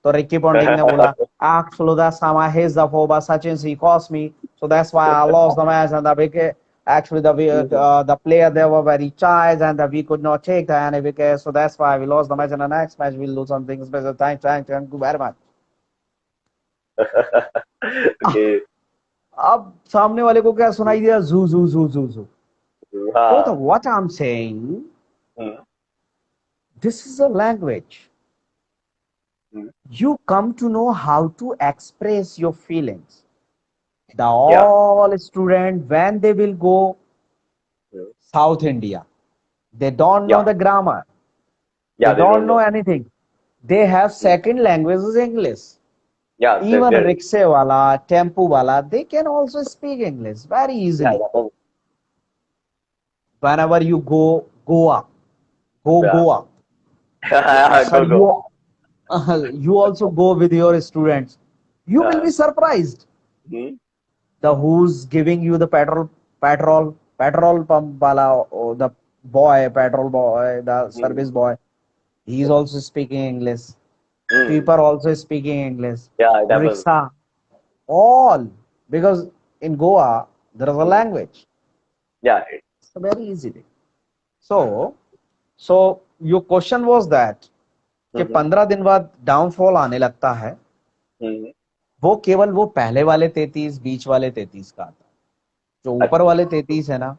तो रिक्की पॉन्टिंग ने बोला actually that's how I his the for Sachin he cost me, so that's why I lost the match. And the wicket, actually the player they were very charged and we could not take the any wicket, so that's why we lost the match. And the next match we'll do something special. Thank you very much. Okay. अब सामने वाले को क्या सुनाई दिया, जू जू जू जू जू. So the हाँ. what I'm saying, hmm, this is a language. you come to know how to express your feelings. The Yeah. all student when they will go Mm. South India, they don't know Yeah. the grammar, they Yeah. They don't don't know know. anything. They have Mm. second language is English. Yeah. Even They're rickshaw wala, tempo wala, they can also speak English very yeah. easily. Yeah. Whenever you go Goa, go Yeah. Goa. Sir, Go go. you also go with your students. You will Uh, be surprised. hmm. The who's giving you the petrol pump wala, or the boy, petrol boy, the Hmm. service boy. He's also speaking English. Hmm. Sweeper also speaking English. Yeah, it happens. Rickshaw, all because in Goa there is a Hmm. language. Yeah. It's a very easy thing. So, so your question was that कि Mm-hmm. 15 दिन बाद downfall आने लगता है, Mm-hmm. वो केवल वो पहले वाले 33 बीच वाले 33 का आता है। जो ऊपर अच्छा. वाले 33 है ना,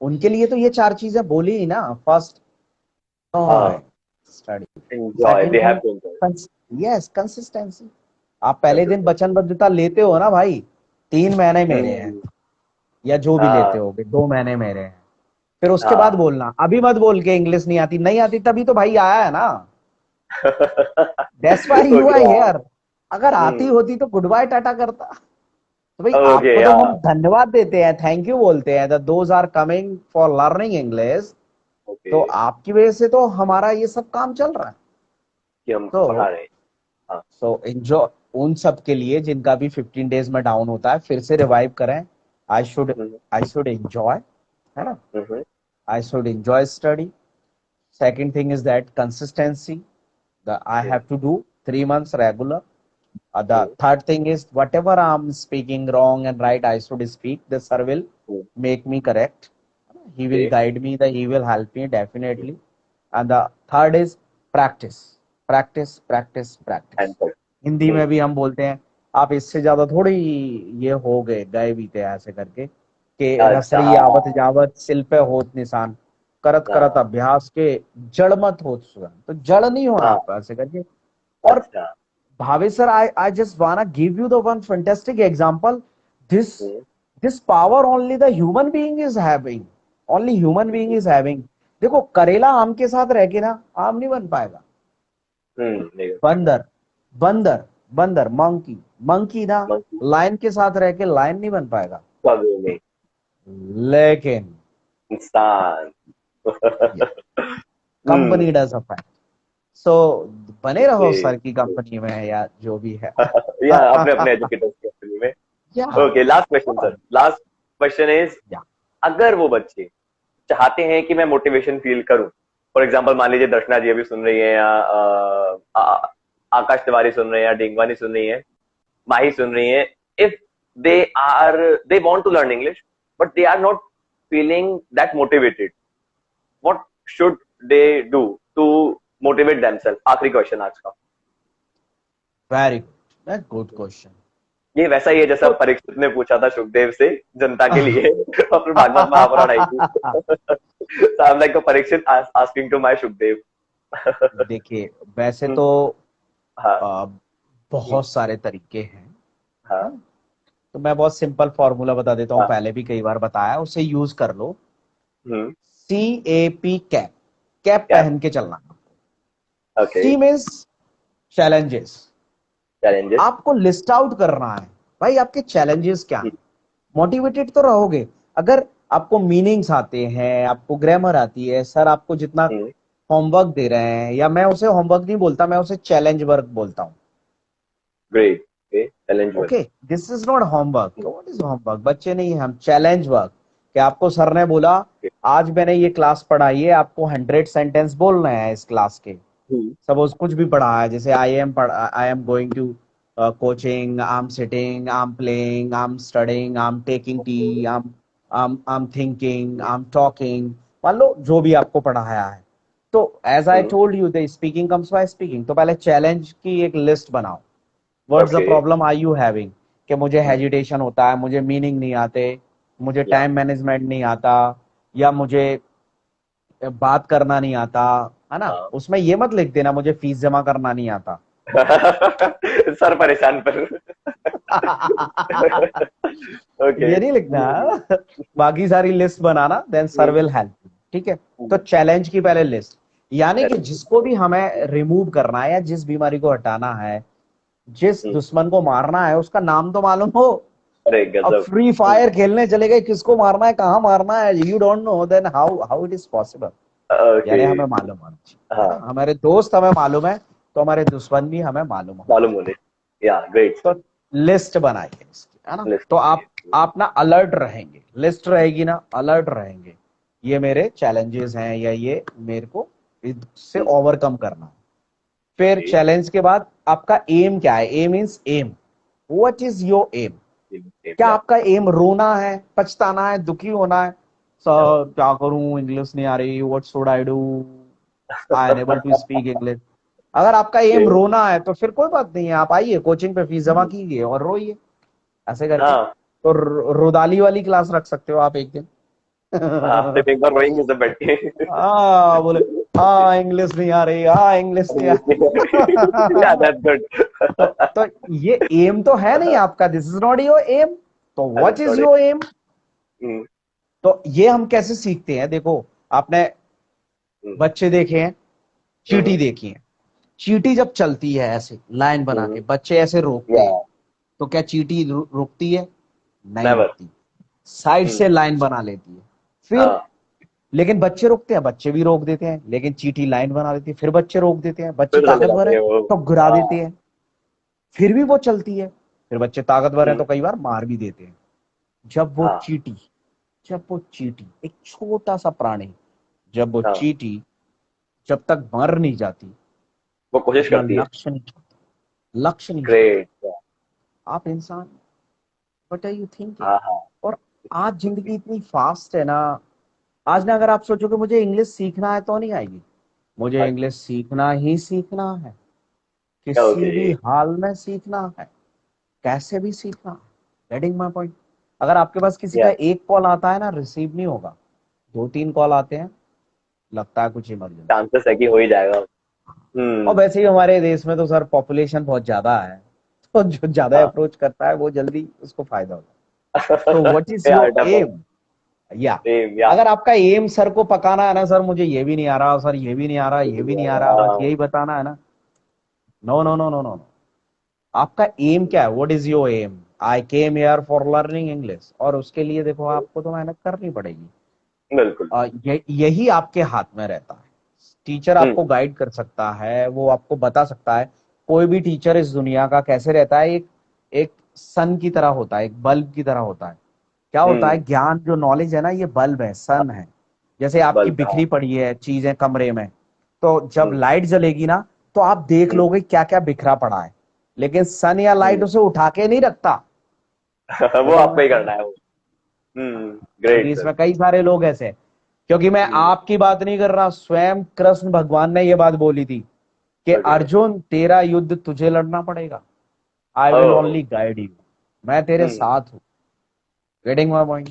उनके लिए तो ये चार चीजें बोली ही ना। फर्स्ट हाँ. Study, Enjoy. Second They have thing to enjoy. Yes consistency. आप पहले दिन Consistent. वचनबद्धता लेते हो ना भाई, 3 महीने मेरे हैं हम्म. या जो भी लेते हाँ. हो, 2 महीने मेरे हैं, फिर उसके बाद हाँ. बोलना। अभी मत बोल के इंग्लिश नहीं आती, नहीं आती तभी तो भाई आया है ना। That's why you Okay. Are हाँ. हियर। अगर आती हम्म. होती तो गुड बाय टाटा करता। तो भाई Okay. आपको तो हम हाँ. धन्यवाद देते हैं, थैंक यू बोलते हैं, that those are coming for learning English. तो Okay. आपकी वजह से तो हमारा ये सब काम चल रहा है। कि हम तो पढ़ा रहे हैं. हाँ. सो एंजॉय उन सब के लिए जिनका भी 15 डेज में डाउन होता है, फिर से रिवाइव करें। I should hmm. I should enjoy, है ना। Hmm. I should enjoy study. Second thing is that consistency. I hmm. have to do 3 months regular. The hmm. third thing is whatever I'm speaking wrong and right, I should speak. The sir will hmm. make me correct. He will Okay. guide me. He will help me definitely. And the third is practice, practice, practice, practice. Answer. Hindi में हम्म. भी हम बोलते हैं, आप इससे ज्यादा थोड़ी ये हो गए भी थे ऐसे करके कि अच्छा. रसरी आवत हाँ. जावत सिल पे होत निशान, करत करत हाँ. अभ्यास के जड़ मत होत सुगन। तो जड़ नहीं होना हाँ. आपका ऐसे करके। और अच्छा. Bhavesh sir, I just wanna give you the one fantastic example. This hmm. this power only the human being is having. Only human being is having. देखो करेला आम के साथ रह के ना आम नहीं बन पाएगा। नहीं कर पाएगा. बंदर बंदर बंदर मंकी मंकी ना Monkey. लाइन के साथ रह के लाइन नहीं बन पाएगा। कभी नहीं. लेकिन इंसान. हम्म. कंपनी डज अ, सो बने रहो Okay. सर की कंपनी में या जो भी है। या अपने अपने एजुकेटर्स की कंपनी में. या okay. Last question sir. Last question is, या अगर वो बच्चे चाहते हैं कि मैं मोटिवेशन फील करूं, फॉर एग्जांपल मान लीजिए दर्शना जी अभी सुन रही है, या आकाश तिवारी सुन रहे हैं, या ढींगवानी सुन रही है, माही सुन रही है, if they want to learn English but they are not feeling that motivated, what should they do to motivate themselves? आखिरी क्वेश्चन आज का. Very good, good question. ये वैसा ही है जैसा परीक्षित ने पूछा था सुखदेव से जनता के लिए और फिर भागवत महापुराण आई थी. So I'm like a Parikshit asking to my Shukdev. देखिए वैसे तो हाँ. बहुत सारे तरीके हैं। हाँ. तो मैं बहुत सिंपल फॉर्मूला बता देता हूँ, हाँ. पहले भी कई बार बताया, उसे यूज कर लो। हम्म. CAP, cap, cap Cap. पहन के चलना। Okay. C means challenges. Challenges. आपको लिस्ट आउट करना है भाई आपके चैलेंजेस क्या हैं। मोटिवेटेड तो रहोगे अगर आपको मीनिंग्स आते हैं, आपको ग्रामर आती है। सर आपको जितना हम्म. होमवर्क दे रहे हैं, या मैं उसे होमवर्क नहीं बोलता, मैं उसे चैलेंज वर्क बोलता हूँ। Great. Okay. Challenge work. Okay, this is not homework. What is homework? बच्चे नहीं हम चैलेंज वर्क। कि आपको सर ने बोला आज मैंने ये क्लास पढ़ाई है, आपको 100 सेंटेंस बोलने हैं इस क्लास के। हम्म. सपोज कुछ भी पढ़ा है, जैसे I am going to coaching, I am sitting, I am playing, I am studying, I am taking tea, I am thinking, I am talking. मान लो जो भी आपको पढ़ाया है। तो as I told you the speaking comes by speaking. तो पहले चैलेंज की एक लिस्ट बनाओ। What's the Okay. Problem are you having? कि मुझे हेजिटेशन होता है, मुझे मीनिंग नहीं आते, मुझे Yeah. टाइम मैनेजमेंट नहीं आता, या मुझे बात करना नहीं आता, है ना। हाँ। उसमें ये मत लिख देना मुझे फीस जमा करना नहीं आता। सर परेशान पर। ओके। ये नहीं लिखना है। बाकी सारी लिस्ट बनाना, देन सर विल हेल्प। ठीक है। तो चैलेंज की पहले लिस्ट, यानी कि जिसको भी हमें रिमूव करना है या जिस बीमारी को हटाना है, जिस दुश्मन को मारना है, उसका नाम तो मालूम हो। अरे अब गजब। फ्री फायर खेलने चले गए, किसको मारना है, कहाँ मारना है, you don't know, then how how it is possible. Okay. यानी हमें मालूम होना चाहिए, है ना। हाँ, हमारे दोस्त हमें मालूम है, तो हमारे दुश्मन भी हमें मालूम होना मालूम चाहिए। होने। या ग्रेट तो सर। लिस्ट बनाइए इसकी, है ना। लिस्ट तो बनाइए। आप ना अलर्ट रहेंगे, लिस्ट रहेगी ना, अलर्ट रहेंगे। ये मेरे चैलेंजेस हैं, या ये मेरे को इससे ओवरकम करना है। फिर ओके। चैलेंज के बाद आपका एम क्या है, aim means aim, what is your aim. क्या या आपका एम रोना है, पछताना है, दुखी होना है, सर क्या करूं, इंग्लिश नहीं आ रही, what should I do, I enable to speak English. अगर आपका एम रोना है तो फिर कोई बात नहीं है, आप आइए कोचिंग पे, फीस जमा कीजिए और रोइए, ऐसे करके। हाँ, तो रोदाली वाली क्लास रख सकते हो आप एक दिन। हफ्ते में एक बार रोएंगे सब बैठ के। हाँ बोले, हाँ इंग्लिश नहीं आ रही, हाँ इंग्लिश नहीं आ या दैट्स गुड। तो ये एम तो है नहीं आपका, this is not your aim. तो व्हाट इज थोड़े। Your aim. तो ये हम कैसे सीखते हैं, देखो आपने बच्चे देखे हैं, चींटी देखी है। चींटी जब चलती है ऐसे लाइन बना के, बच्चे ऐसे रोकते या हैं, तो क्या चींटी रुकती है, नहीं नेवर। रुकती, साइड से लाइन बना लेती है। फिर हाँ, लेकिन बच्चे रोकते हैं, बच्चे भी रोक देते हैं, लेकिन चींटी लाइन बना लेती है, फिर बच्चे रोक देते हैं, बच्चे फिर चलते ताकतवर जाते है हैं वो। तो गिरा हाँ। देते हैं, फिर भी वो चलती है। फिर बच्चे ताकतवर है तो कई बार मार भी देते हैं। जब वो हाँ। चींटी जब वो चींटी एक छोटा सा प्राणी, जब वो हाँ, चींटी जब तक मर नहीं जाती, वो कोशिश अपना करती है। लक्ष्य नहीं छोड़ता, लक्ष्य नहीं छोड़ता। ग्रेट। आप इंसान, व्हाट आर यू थिंकिंग। हाँ, हाँ। और आज जिंदगी इतनी फास्ट है ना, आज ना अगर आप सोचोगे मुझे इंग्लिश सीखना है तो नहीं आएगी, मुझे हाँ। इंग्लिश सीखना ही सीखना है, किसी ओके। भी हाल में सीखना है, कैसे भी सीखना है। Getting my point. अगर आपके पास किसी का या एक कॉल आता है ना, रिसीव नहीं होगा, दो तीन कॉल आते हैं, लगता है कुछ इमरजेंसी। चांसेस है कि हो ही जाएगा। और वैसे ही हमारे देश में तो सर पॉपुलेशन बहुत ज्यादा है, तो जो ज्यादा हाँ। अप्रोच करता है वो जल्दी उसको फायदा होता है। सो व्हाट इज या योर अल्टा पॉइंट। एम। या सेम या। अगर आपका एम सर को पकाना है ना, सर मुझे ये भी नहीं आ रहा, सर ये भी नहीं आ रहा, ये भी नहीं आ रहा, बस हाँ। यही बताना है ना, no no no no no. आपका एम क्या है, what is your aim. I came here for learning English, और उसके लिए देखो आपको तो मेहनत करनी पड़ेगी। बिल्कुल। यही आपके हाथ में रहता है। टीचर आपको गाइड कर सकता है, वो आपको बता सकता है। कोई भी टीचर इस दुनिया का कैसे रहता है, एक एक सन की तरह होता है, एक बल्ब की तरह होता है। क्या होता है, ज्ञान जो नॉलेज है ना, ये बल्ब है, सन है। जैसे आपकी बल का। बिखरी पड़ी है चीजें कमरे में, तो जब हम्म। लाइट जलेगी ना, तो आप देख हम्म। लोगे क्या क्या बिखरा पड़ा है, लेकिन सन या लाइट हम्म। उसे उठा के नहीं रखता। वो गेटिंग माय आपको ही करना पॉइंट। है वो। क्योंकि ग्रेट सर। इसमें कई सारे लोग ऐसे हैं, क्योंकि मैं आपकी बात नहीं कर रहा, स्वयं कृष्ण भगवान ने ये बात बोली थी कि ओके। अर्जुन तेरा युद्ध तुझे लड़ना पड़ेगा, I will oh. Only guide you, मैं तेरे हम्म। साथ हूँ। Getting my point.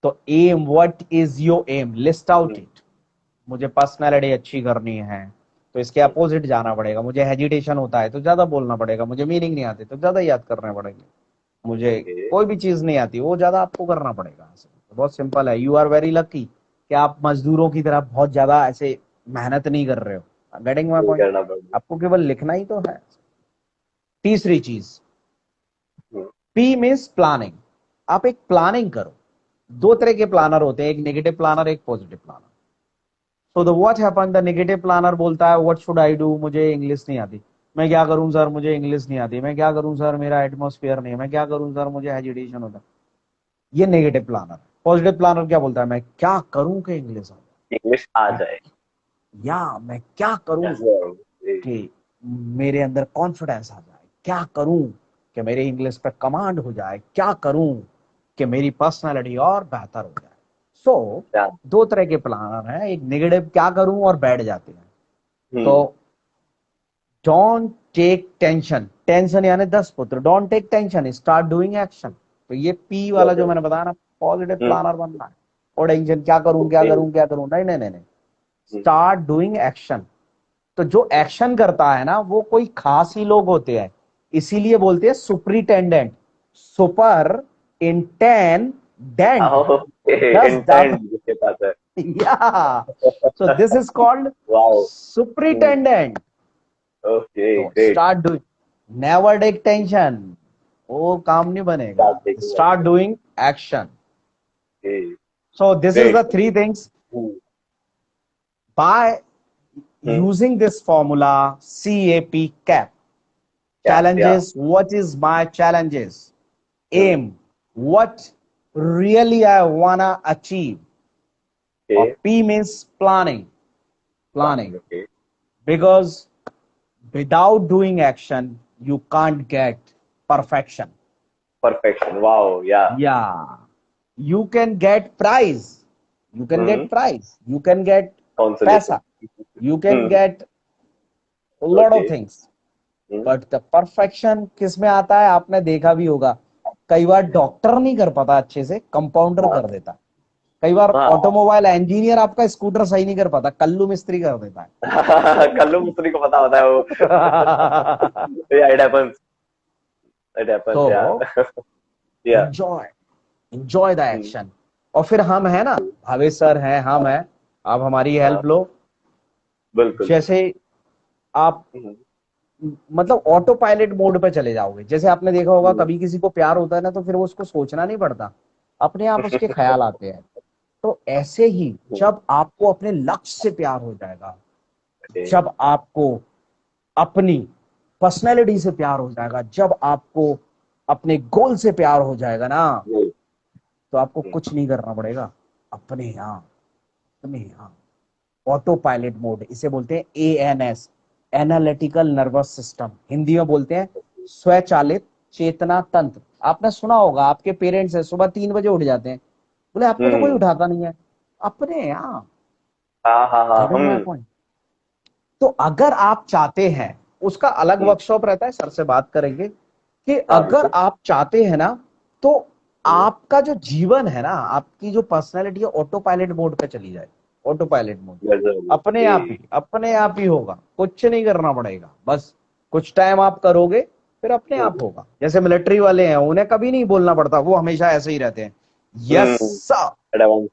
तो aim, what is your aim, list out it. मुझे पर्सनालिटी अच्छी करनी है, तो इसके अपोजिट जाना पड़ेगा। मुझे हेजिटेशन होता है तो ज्यादा बोलना पड़ेगा, मुझे मीनिंग नहीं आती तो ज्यादा याद करने पड़ेंगे, मुझे ओके। कोई भी चीज नहीं आती वो ज्यादा आपको करना पड़ेगा। तो बहुत सिंपल है, यू आर वेरी लकी कि आप मजदूरों की तरह बहुत ज्यादा ऐसे मेहनत नहीं कर रहे हो। गेटिंग माय नहीं पॉइंट। करना पड़ेगा। आपको केवल लिखना ही तो है। तीसरी चीज, हम्म। P means planning. आप एक प्लानिंग करो। दो तरह के प्लानर होते हैं, एक नेगेटिव प्लानर, एक positive planner. So the what happen, the negative planner बोलता है व्हाट शुड आई डू, मुझे इंग्लिश नहीं आती, मैं क्या करूं सर, मुझे इंग्लिश नहीं आती, मैं क्या करूं सर, मेरा एटमोस्फियर नहीं है, मैं क्या करूं सर, मुझे हेजिटेशन होता है। ये नेगेटिव प्लानर। पॉजिटिव प्लानर क्या बोलता है, मैं क्या करूं कि इंग्लिश आ इंग्लिश आ जाए, जाए। या मैं क्या करूं Yes, sir. कि मेरे अंदर कॉन्फिडेंस आ जाए, क्या करूं कि मेरे इंग्लिश पे कमांड हो जाए, क्या करूं कि मेरी पर्सनालिटी और बेहतर हो जाए। सो क्या। दो तरह के प्लानर हैं, एक नेगेटिव क्या करूं और बैठ जाते हैं। तो hmm. Don't take tension, tension यानी 10 पुत्र, don't take tension, start doing action. तो ये पी वाला जो गजब। मैंने बताया ना, पॉजिटिव हम्म। प्लानर बनना है। और टेंशन क्या करूं क्या ओके। करूं क्या करूं, नहीं नहीं नहीं नहीं, स्टार्ट डूइंग एक्शन। तो जो एक्शन करता है ना वो कोई खास ही लोग होते हैं, इसीलिए बोलते हैं superintendent, super intendent okay, does the intend जिसके पास है। yeah, so this is called wow. superintendent। Okay, तो great. start doing, never take tension, वो काम नहीं बनेगा। Start taking Start action. doing action। Okay, So this is the great. three things by using this formula CAP cap। Cap, yeah. Challenges, what is my challenges? Aim, what really I wanna achieve? Okay, Or P means planning, planning, planning. Okay. Because without doing action, you can't get perfection। Perfection, wow, या। Yeah, you can get prize, you can get prize, you can get consolation. paisa, you can get a lot okay. of things। But the perfection किस में आता है, आपने देखा भी होगा, कई बार डॉक्टर नहीं कर पाता अच्छे से, कंपाउंडर कर देता है। कई बार हाँ। ऑटोमोबाइल इंजीनियर आपका स्कूटर सही नहीं कर पाता, कल्लू मिस्त्री कर देता है। कल्लू मिस्त्री को पता होता है वो। या, इट हैपेंस, इट हैपेंस, या। तो yeah. Enjoy, enjoy the action. और फिर हम है ना, भावेश सर हैं, हम हैं, आप हमारी हाँ, हेल्प लो। बिल्कुल। जैसे आप मतलब ऑटो पायलट मोड पे चले जाओगे। जैसे आपने देखा होगा कभी किसी को प्यार होता है ना, तो फिर वो उसको सोचना नहीं पड़ता, अपने आप उसके ख्याल आते हैं। तो ऐसे ही जब आपको अपने लक्ष्य से प्यार हो जाएगा, जब आपको अपनी पर्सनैलिटी से प्यार हो जाएगा, जब आपको अपने गोल से प्यार हो जाएगा ना, तो आपको कुछ नहीं करना पड़ेगा, अपने यहाँ, अपने यहाँ ऑटो पायलट मोड, इसे बोलते हैं ANS, analytical nervous system, Hindi में बोलते हैं स्वचालित चेतना तंत्र। आपने सुना होगा, आपके पेरेंट्स है सुबह 3 बजे उठ जाते हैं, बोले आपको तो कोई उठाता नहीं है, अपने यहाँ। हाँ, हाँ, हाँ, गेटिंग माय पॉइंट? तो अगर आप चाहते हैं, उसका अलग वर्कशॉप रहता है, सर से बात करेंगे कि हाँ, अगर बिल्कुल। आप चाहते हैं ना, तो आपका जो जीवन है ना, आपकी जो पर्सनैलिटी है, ऑटो पायलट मोड पे चली जाए। ऑटो पायलट मोड अपने आप ही होगा, कुछ नहीं करना पड़ेगा, बस कुछ टाइम आप करोगे, फिर अपने आप होगा। जैसे मिलिट्री वाले हैं, उन्हें कभी नहीं बोलना पड़ता, वो हमेशा ऐसे ही रहते हैं, यस सर।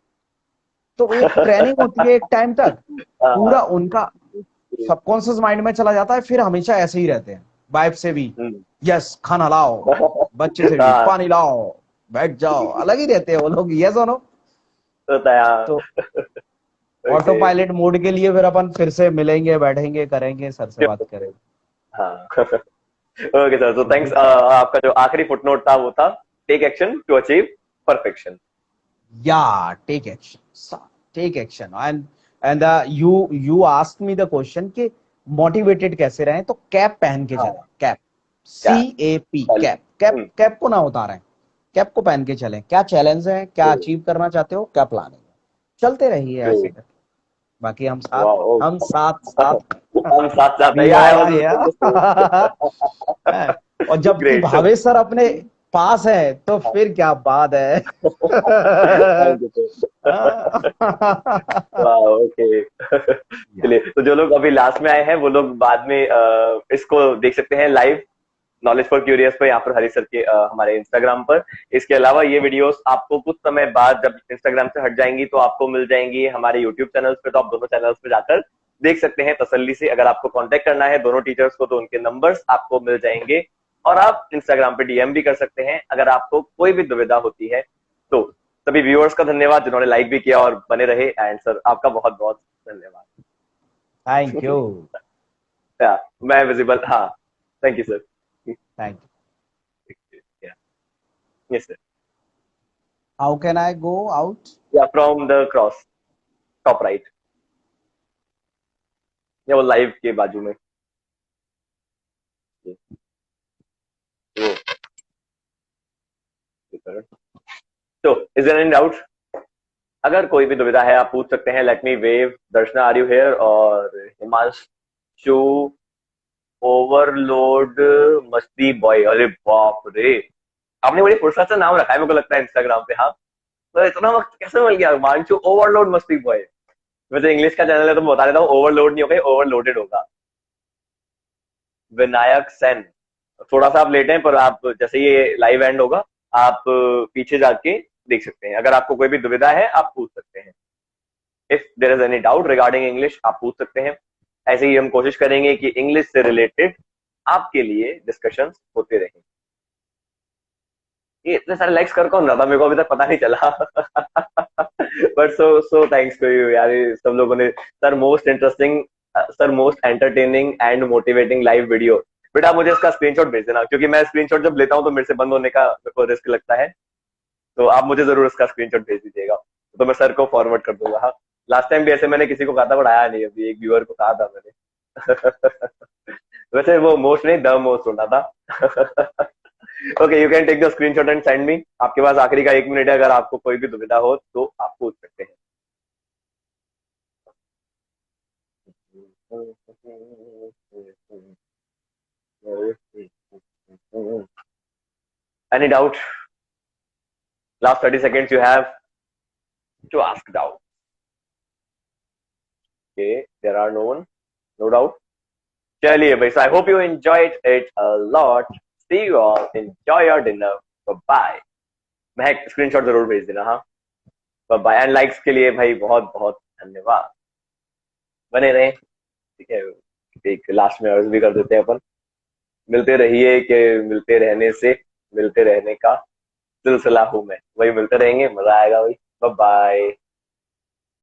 तो एक ट्रेनिंग होती है एक टाइम तक, पूरा उनका सबकॉन्शियस माइंड में चला जाता है, फिर हमेशा ऐसे ही रहते हैं। वाइफ से भी यस खाना लाओ, बच्चे से भी पानी लाओ, बैठ जाओ, अलग ही रहते हैं वो लोग, यस और नो। तो ऑटो पायलट मोड के लिए फिर अपन फिर से मिलेंगे, बैठेंगे, करेंगे, सर से बात करेंगे। हाँ। ओके सर, तो थैंक्स। आपका जो आखिरी फुटनोट था वो था take action to achieve perfection. Yeah, take action, sir, take action। and you asked me the question कि मोटिवेटेड कैसे रहें, तो कैप पहन के चलें, कैप, क्या? CAP, कैप, कैप, कैप को ना उतारें, कैप को पहन के चलें। क्या चैलेंज है, क्या अचीव करना चाहते हो, क्या प्लानिंग है, चलते रहिए ऐसे करके। बाकी हम साथ, हम साथ साथ हम साथ साथ We all are here। और जबकि ग्रेट सर। भावेश सर अपने पास है, तो फिर क्या बात है। Thank you sir. ओके। चलिए, तो जो लोग अभी लास्ट में आए हैं वो लोग बाद में इसको देख सकते हैं लाइव, नॉलेज फॉर क्यूरियस पे, यहाँ पर हरी सर के हमारे इंस्टाग्राम पर। इसके अलावा ये वीडियोस आपको कुछ समय बाद जब इंस्टाग्राम से हट जाएंगी तो आपको मिल जाएंगी हमारे यूट्यूब चैनल्स पे, तो आप दोनों चैनल्स पे जाकर देख सकते हैं तसल्ली से। अगर आपको कांटेक्ट करना है दोनों टीचर्स को तो उनके नंबर्स आपको मिल जाएंगे, और आप इंस्टाग्राम पे DM भी कर सकते हैं अगर आपको कोई भी दुविधा होती है। तो सभी व्यूअर्स का धन्यवाद जिन्होंने लाइक भी किया और बने रहे, एंड सर आपका बहुत बहुत धन्यवाद। Thank you. मैं विजिबल, हाँ, thank you sir. Thank you. Yes sir. How can I go out? Yeah, from the cross, top right. या वो लाइव के बाजू में वो। तो इज देयर एनी डाउट? अगर कोई भी दुविधा है आप पूछ सकते हैं। Let me wave, Darshana are you here? और हिमांशु, ओवरलोड मस्ती बॉय, अरे बाप रे, आपने बड़ी फुर्सत से नाम रखा है मेरे को लगता है इंस्टाग्राम पे। हाँ, तो इतना वक्त कैसे मिल गया? हिमांशु ओवरलोड मस्ती बॉय। वैसे इंग्लिश का चैनल है तो मैं बता देता हूँ, ओवरलोड नहीं होगा, ओवरलोडेड होगा। विनायक सेन। थोड़ा सा आप लेट हैं, पर आप जैसे ये लाइव एंड होगा, आप पीछे जाके देख सकते हैं। अगर आपको कोई भी दुविधा है आप पूछ सकते हैं। If there is any doubt regarding English, आप पूछ सकते हैं। ऐसे ही हम कोशिश करेंगे कि इंग्लिश से रिलेटेड आपके लिए डिस्कशन होते रहें। ये इतने सारे लाइक्स कर कौन रहा था, मेरे को अभी तक पता नहीं चला। But so so thanks to you यार, ये सब लोगों ने। Sir most interesting, sir most entertaining and motivating live video. बेटा आप मुझे इसका स्क्रीनशॉट भेज देना, क्योंकि मैं स्क्रीनशॉट जब लेता हूँ तो मेरे से बंद होने का मेरे को रिस्क लगता है। तो आप मुझे जरूर इसका स्क्रीनशॉट भेज दीजिएगा, तो मैं सर को फॉरवर्ड कर दूंगा। हाँ, लास्ट टाइम भी ऐसे मैंने किसी को कहा था, बढ़ाया नहीं, अभी एक व्यूअर को कहा था मैंने। वैसे वो मोस्ट नहीं, द मोस्ट होना था। Okay, you can take the screenshot and send me. आपके पास आखिरी का 1 मिनट है, अगर आपको कोई भी दुविधा हो तो आप पूछ सकते हैं। Any doubt? Last 30 seconds you have to ask doubt. Okay, there are no one, no doubt. चलिए भाई, so I hope you enjoyed it a lot. See you all. Enjoy your dinner. Bye bye. Mahak screenshot जरूर भेज देना। हाँ, bye bye. And likes के लिए भाई बहुत बहुत धन्यवाद। बने रहे, ठीक है। एक लास्ट में अर्ज भी कर देते हैं अपन। मिलते रहिए, कि मिलते रहने से मिलते रहने का सिलसिला हूं मैं। वही मिलते रहेंगे, मजा आएगा भाई। Bye bye.